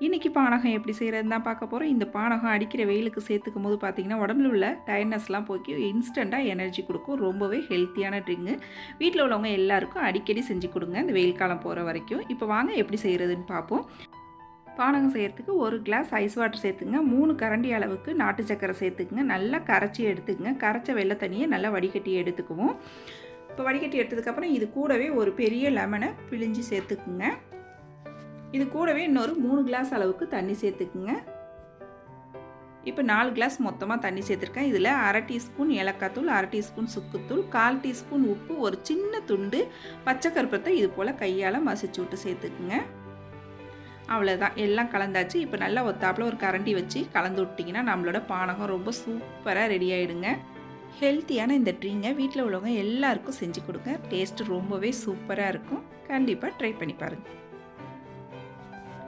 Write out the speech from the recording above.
இன்றைக்கி பானகம் எப்படி செய்கிறதுன்னு தான் பார்க்க போகிறோம். இந்த பானகம் அடிக்கிற வெயிலுக்கு சேர்த்துக்கும் போது பார்த்திங்கன்னா உடம்புல உள்ள டயர்ட்னஸ்லாம் போக்கி இன்ஸ்டண்ட்டாக எனர்ஜி கொடுக்கும். ரொம்பவே ஹெல்த்தியான ட்ரிங்கு. வீட்டில் உள்ளவங்க எல்லாருக்கும் அடிக்கடி செஞ்சு கொடுங்க இந்த வெயில் காலம் போகிற வரைக்கும். இப்போ வாங்க எப்படி செய்கிறதுன்னு பார்ப்போம். பானகம் செய்கிறதுக்கு 1 கிளாஸ் ஐஸ் வாட்டர் சேர்த்துங்க. 3 கரண்டி அளவுக்கு நாட்டு சர்க்கரை சேர்த்துக்குங்க. நல்லா கரைச்சி எடுத்துக்கங்க. கரைச்ச வெள்ளை தண்ணியை நல்லா வடிகட்டி எடுத்துக்குவோம். இப்போ வடிகட்டி எடுத்ததுக்கப்புறம் இது கூடவே ஒரு பெரிய லெமனை பிழிஞ்சு சேர்த்துக்குங்க. இது கூடவே இன்னொரு 3 கிளாஸ் அளவுக்கு தண்ணி சேர்த்துக்குங்க. இப்போ 4 கிளாஸ் மொத்தமாக தண்ணி சேர்த்துருக்கேன். இதில் 1/2 டீஸ்பூன் ஏலக்காய்த்தூள், 1/2 டீஸ்பூன் சுக்குத்தூள், 1/4 டீஸ்பூன் உப்பு, ஒரு சின்ன துண்டு பச்சை கருப்பத்தை இது போல் கையால் மசிச்சு விட்டு சேர்த்துக்குங்க. அவ்வளோதான், எல்லாம் கலந்தாச்சு. இப்போ நல்லா ஒத்தாப்பில் ஒரு கரண்டி வச்சு கலந்து விட்டிங்கன்னா நம்மளோட பானகம் ரொம்ப சூப்பராக ரெடி ஆகிடுங்க. ஹெல்த்தியான இந்த ட்ரிங்கை வீட்டில் உள்ளவங்க எல்லாருக்கும் செஞ்சு கொடுங்க. டேஸ்ட்டு ரொம்பவே சூப்பராக இருக்கும். கண்டிப்பாக ட்ரை பண்ணி பாருங்கள்.